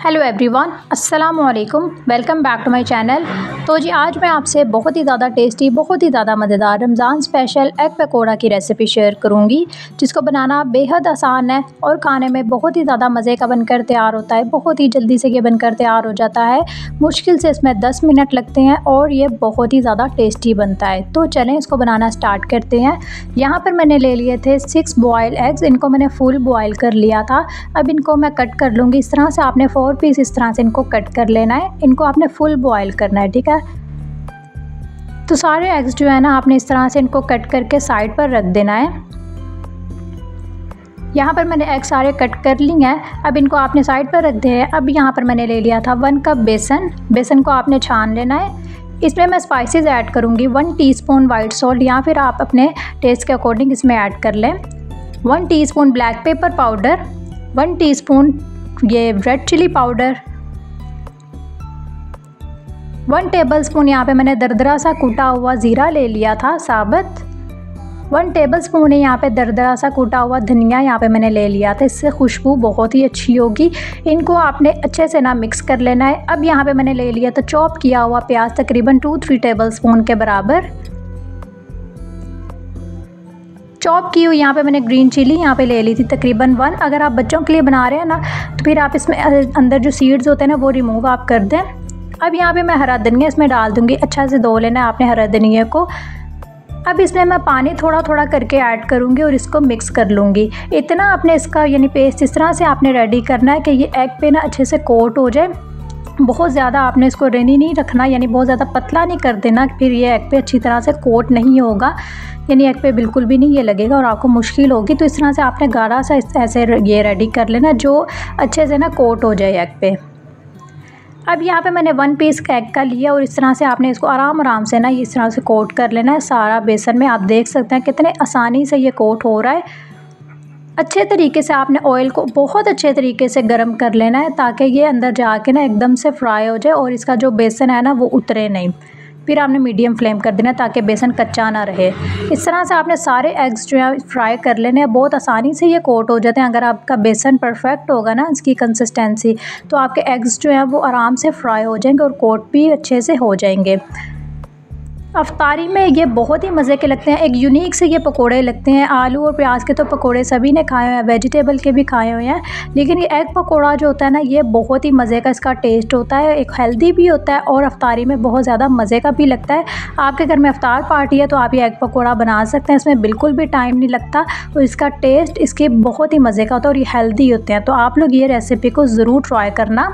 Hello everyone, अस्सलाम वालेकुम। Welcome back to my channel. तो जी आज मैं आपसे बहुत ही ज़्यादा टेस्टी, बहुत ही ज़्यादा मज़ेदार रमज़ान स्पेशल एग पकोड़ा की रेसिपी शेयर करूंगी, जिसको बनाना बेहद आसान है और खाने में बहुत ही ज़्यादा मज़े का बनकर तैयार होता है। बहुत ही जल्दी से ये बनकर तैयार हो जाता है, मुश्किल से इसमें 10 मिनट लगते हैं और ये बहुत ही ज़्यादा टेस्टी बनता है। तो चलें इसको बनाना स्टार्ट करते हैं। यहाँ पर मैंने ले लिए थे 6 बॉयल एग्स। इनको मैंने फुल बॉयल कर लिया था। अब इनको मैं कट कर लूँगी। इस तरह से आपने 4 पीस इस तरह से इनको कट कर लेना है। इनको आपने फुल बॉयल करना है, ठीक है। तो सारे एग्स जो है ना, आपने इस तरह से इनको कट करके साइड पर रख देना है। यहाँ पर मैंने एग सारे कट कर लिए हैं। अब इनको आपने साइड पर रख देना है। अब यहाँ पर मैंने ले लिया था 1 कप बेसन। बेसन को आपने छान लेना है। इसमें मैं स्पाइसेस ऐड करूँगी। 1 टीस्पून वाइट सॉल्ट, या फिर आप अपने टेस्ट के अकॉर्डिंग इसमें ऐड कर लें। 1 teaspoon black pepper powder, 1 teaspoon ये रेड चिली पाउडर, 1 टेबलस्पून यहाँ पे मैंने दरदरा सा कूटा हुआ ज़ीरा ले लिया था साबुत। 1 टेबलस्पून है यहाँ पे दरदरा सा कूटा हुआ धनिया यहाँ पे मैंने ले लिया था। इससे खुशबू बहुत ही अच्छी होगी। इनको आपने अच्छे से ना मिक्स कर लेना है। अब यहाँ पे मैंने ले लिया था चॉप किया हुआ प्याज, तकरीबन 2-3 टेबलस्पून के बराबर। चॉप की हुई यहाँ पे मैंने ग्रीन चिली यहाँ पे ले ली थी, तकरीबन 1। अगर आप बच्चों के लिए बना रहे हैं ना, तो फिर आप इसमें अंदर जो सीड्स होते हैं ना, वो रिमूव आप कर दें। अब यहाँ पे मैं हरा धनिया इसमें डाल दूँगी। अच्छा से धो लेना है आपने हरा धनिया को। अब इसमें मैं पानी थोड़ा थोड़ा करके ऐड करूँगी और इसको मिक्स कर लूँगी। इतना आपने इसका यानी पेस्ट इस तरह से आपने रेडी करना है कि ये एग पे ना अच्छे से कोट हो जाए। बहुत ज़्यादा आपने इसको रनी नहीं रखना, यानी बहुत ज़्यादा पतला नहीं कर देना, फिर ये एग पे अच्छी तरह से कोट नहीं होगा, यानी एग पे बिल्कुल भी नहीं ये लगेगा और आपको मुश्किल होगी। तो इस तरह से आपने गाढ़ा सा ऐसे ये रेडी कर लेना, जो अच्छे से ना कोट हो जाए एग पे। अब यहाँ पे मैंने 1 पीस एग का लिया और इस तरह से आपने इसको आराम से ना इस तरह से कोट कर लेना है सारा बेसन में। आप देख सकते हैं कितने आसानी से ये कोट हो रहा है। अच्छे तरीके से आपने ऑयल को बहुत अच्छे तरीके से गर्म कर लेना है, ताकि ये अंदर जाके ना एकदम से फ्राई हो जाए और इसका जो बेसन है ना वो उतरे नहीं। फिर आपने मीडियम फ्लेम कर देना ताकि बेसन कच्चा ना रहे। इस तरह से आपने सारे एग्स जो है फ्राई कर लेने हैं। बहुत आसानी से ये कोट हो जाते हैं। अगर आपका बेसन परफेक्ट होगा ना, इसकी कंसिस्टेंसी, तो आपके एग्स जो हैं वो आराम से फ्राई हो जाएंगे और कोट भी अच्छे से हो जाएंगे। अफ्तारी में ये बहुत ही मज़े के लगते हैं। एक यूनिक से ये पकोड़े लगते हैं। आलू और प्याज के तो पकोड़े सभी ने खाए हुए हैं, वेजिटेबल के भी खाए हुए हैं, लेकिन ये एग पकोड़ा जो होता है ना, ये बहुत ही मज़े का इसका टेस्ट होता है। एक हेल्दी भी होता है और अफ्तारी में बहुत ज़्यादा मज़े का भी लगता है। आपके घर में अफ्तार पार्टी है तो आप ये एग पकोड़ा बना सकते हैं। इसमें बिल्कुल भी टाइम नहीं लगता और इसका टेस्ट इसके बहुत ही मज़े का होता है और ये हेल्दी होते हैं। तो आप लोग ये रेसिपी को ज़रूर ट्राई करना।